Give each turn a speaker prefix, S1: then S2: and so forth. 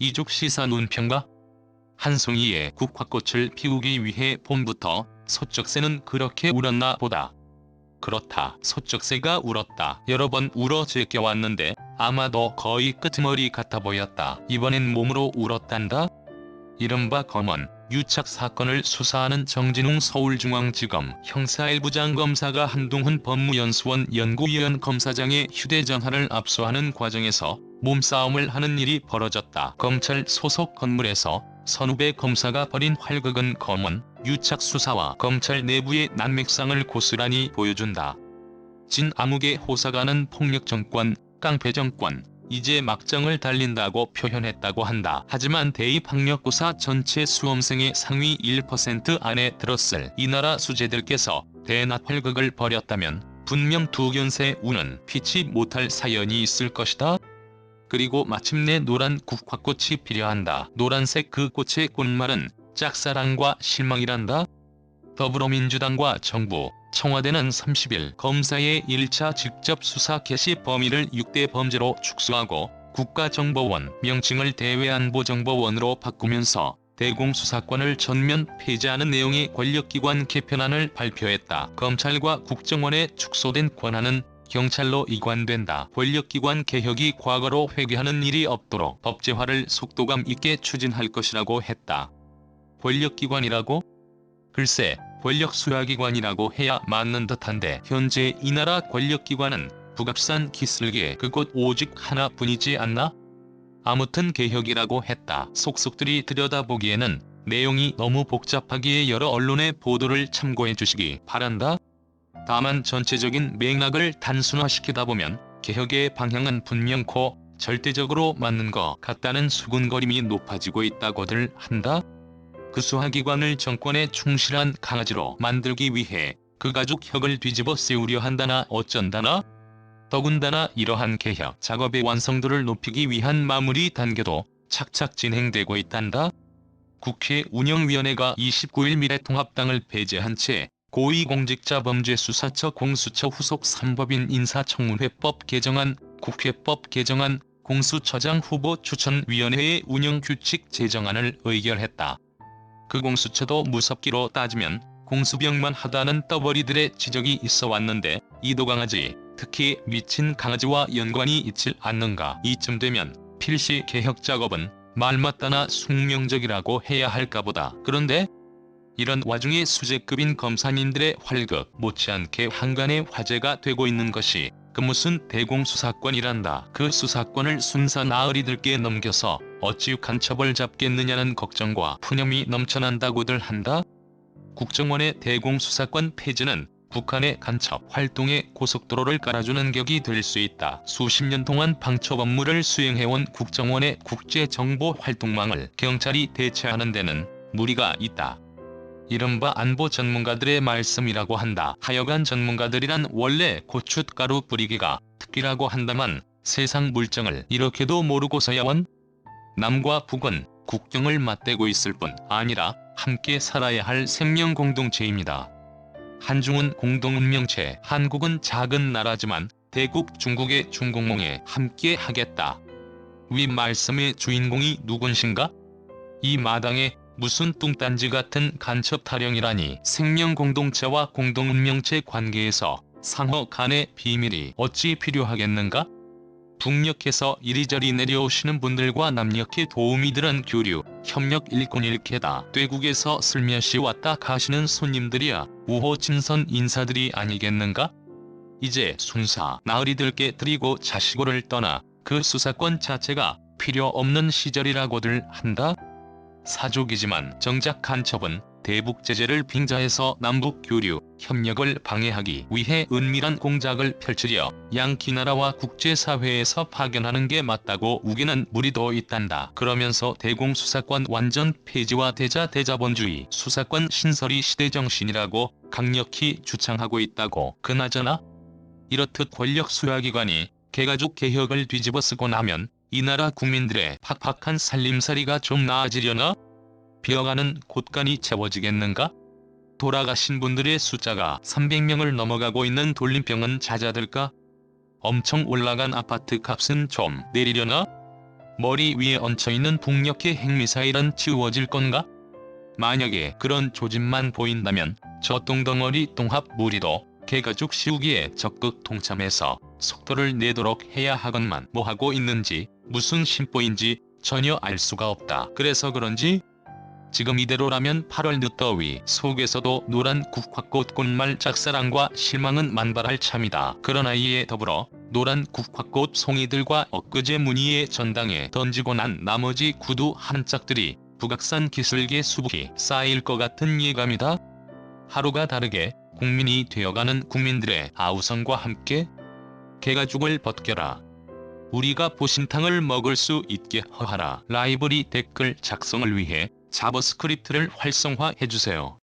S1: 귀족 시사 논평가. 한 송이의 국화꽃을 피우기 위해 봄부터 소쩍새는 그렇게 울었나 보다. 그렇다. 소쩍새가 울었다. 여러 번 울어 제껴왔는데 아마도 거의 끄트머리 같아 보였다. 이번엔 몸으로 울었단다. 이른바 검언 유착 사건을 수사하는 정진웅 서울중앙지검 형사 1부장 검사가 한동훈 법무연수원 연구위원 검사장의 휴대전화를 압수하는 과정에서 몸싸움을 하는 일이 벌어졌다. 검찰 소속 건물에서 선후배 검사가 벌인 활극은 검언 유착 수사와 검찰 내부의 난맥상을 고스란히 보여준다. 진암흑의 호사가는 폭력정권, 깡패정권, 이제 막장을 달린다고 표현했다고 한다. 하지만 대입 학력고사 전체 수험생의 상위 1% 안에 들었을 이 나라 수재들께서 대낮 활극을 벌였다면 분명 두견새 우는 피치 못할 사연이 있을 것이다. 그리고 마침내 노란 국화꽃이 필요한다. 노란색 그 꽃의 꽃말은 짝사랑과 실망이란다. 더불어민주당과 정부, 청와대는 30일 검사의 1차 직접 수사 개시 범위를 6대 범죄로 축소하고 국가정보원 명칭을 대외안보정보원으로 바꾸면서 대공수사권을 전면 폐지하는 내용의 권력기관 개편안을 발표했다. 검찰과 국정원의 축소된 권한은 경찰로 이관된다. 권력기관 개혁이 과거로 회귀하는 일이 없도록 법제화를 속도감 있게 추진할 것이라고 했다. 권력기관이라고? 글쎄, 권력수사기관이라고 해야 맞는 듯한데 현재 이 나라 권력기관은 북악산 기슭에 그곳 오직 하나뿐이지 않나? 아무튼 개혁이라고 했다. 속속들이 들여다보기에는 내용이 너무 복잡하기에 여러 언론의 보도를 참고해 주시기 바란다. 다만 전체적인 맥락을 단순화시키다 보면 개혁의 방향은 분명코 절대적으로 맞는 것 같다는 수군거림이 높아지고 있다고들 한다. 그 수사기관을 정권에 충실한 강아지로 만들기 위해 그 가족혁을 뒤집어 씌우려 한다나 어쩐다나? 더군다나 이러한 개혁 작업의 완성도를 높이기 위한 마무리 단계도 착착 진행되고 있단다. 국회 운영위원회가 29일 미래통합당을 배제한 채 고위공직자범죄수사처 공수처 후속 3법인 인사청문회법 개정안, 국회법 개정안, 공수처장 후보 추천위원회의 운영규칙 제정안을 의결했다. 그 공수처도 무섭기로 따지면 공수병만 하다는 떠벌이들의 지적이 있어 왔는데 이도강아지, 특히 미친 강아지와 연관이 있질 않는가. 이쯤 되면 필시 개혁 작업은 말맞다나 숙명적이라고 해야 할까 보다. 그런데 이런 와중에 수재급인 검사님들의 활극 못지않게 한간의 화제가 되고 있는 것이 그 무슨 대공수사권이란다. 그 수사권을 순사 나으리들께 넘겨서 어찌 간첩을 잡겠느냐는 걱정과 푸념이 넘쳐난다고들 한다. 국정원의 대공수사권 폐지는 북한의 간첩 활동에 고속도로를 깔아주는 격이 될 수 있다. 수십 년 동안 방첩 업무를 수행해온 국정원의 국제정보활동망을 경찰이 대체하는 데는 무리가 있다. 이른바 안보 전문가들의 말씀이라고 한다. 하여간 전문가들이란 원래 고춧가루 뿌리기가 특기라고 한다만 세상 물정을 이렇게도 모르고서야 원? 남과 북은 국경을 맞대고 있을 뿐 아니라 함께 살아야 할 생명 공동체입니다. 한중은 공동운명체, 한국은 작은 나라지만 대국 중국의 중공몽에 함께 하겠다. 위 말씀의 주인공이 누군신가? 이 마당에 무슨 뚱딴지 같은 간첩 타령이라니. 생명 공동체와 공동운명체 관계에서 상호 간의 비밀이 어찌 필요하겠는가? 북녘에서 이리저리 내려오시는 분들과 남녘의 도우미들은 교류, 협력 일꾼일캐다. 쇠국에서 슬며시 왔다 가시는 손님들이야 우호친선 인사들이 아니겠는가? 이제 순사 나으리들께 드리고 자시고를 떠나 그 수사권 자체가 필요 없는 시절이라고들 한다. 사족이지만 정작 간첩은 대북 제재를 빙자해서 남북 교류, 협력을 방해하기 위해 은밀한 공작을 펼치려 양키 나라와 국제사회에서 파견하는 게 맞다고 우기는 무리도 있단다. 그러면서 대공수사권 완전 폐지와 대자본주의 수사권 신설이 시대정신이라고 강력히 주창하고 있다고. 그나저나 이렇듯 권력 수사기관이 개가죽 개혁을 뒤집어 쓰고 나면 이 나라 국민들의 팍팍한 살림살이가 좀 나아지려나? 비어가는 곳간이 채워지겠는가? 돌아가신 분들의 숫자가 300명을 넘어가고 있는 돌림병은 잦아들까? 엄청 올라간 아파트 값은 좀 내리려나? 머리 위에 얹혀있는 북녘의 핵미사일은 지워질 건가? 만약에 그런 조짐만 보인다면 저 똥덩어리 동합 무리도 개가죽 씌우기에 적극 동참해서 속도를 내도록 해야 하건만 뭐하고 있는지 무슨 심보인지 전혀 알 수가 없다. 그래서 그런지 지금 이대로라면 8월 늦더위 속에서도 노란 국화꽃 꽃말 짝사랑과 실망은 만발할 참이다. 그러나 이에 더불어 노란 국화꽃 송이들과 엊그제 문희의 전당에 던지고 난 나머지 구두 한 짝들이 북악산 기슭의 수북이 쌓일 것 같은 예감이다. 하루가 다르게 국민이 되어가는 국민들의 아우성과 함께 개가죽을 벗겨라. 우리가 보신탕을 먹을 수 있게 허하라. 라이브리 댓글 작성을 위해 자버스크립트를 활성화해주세요.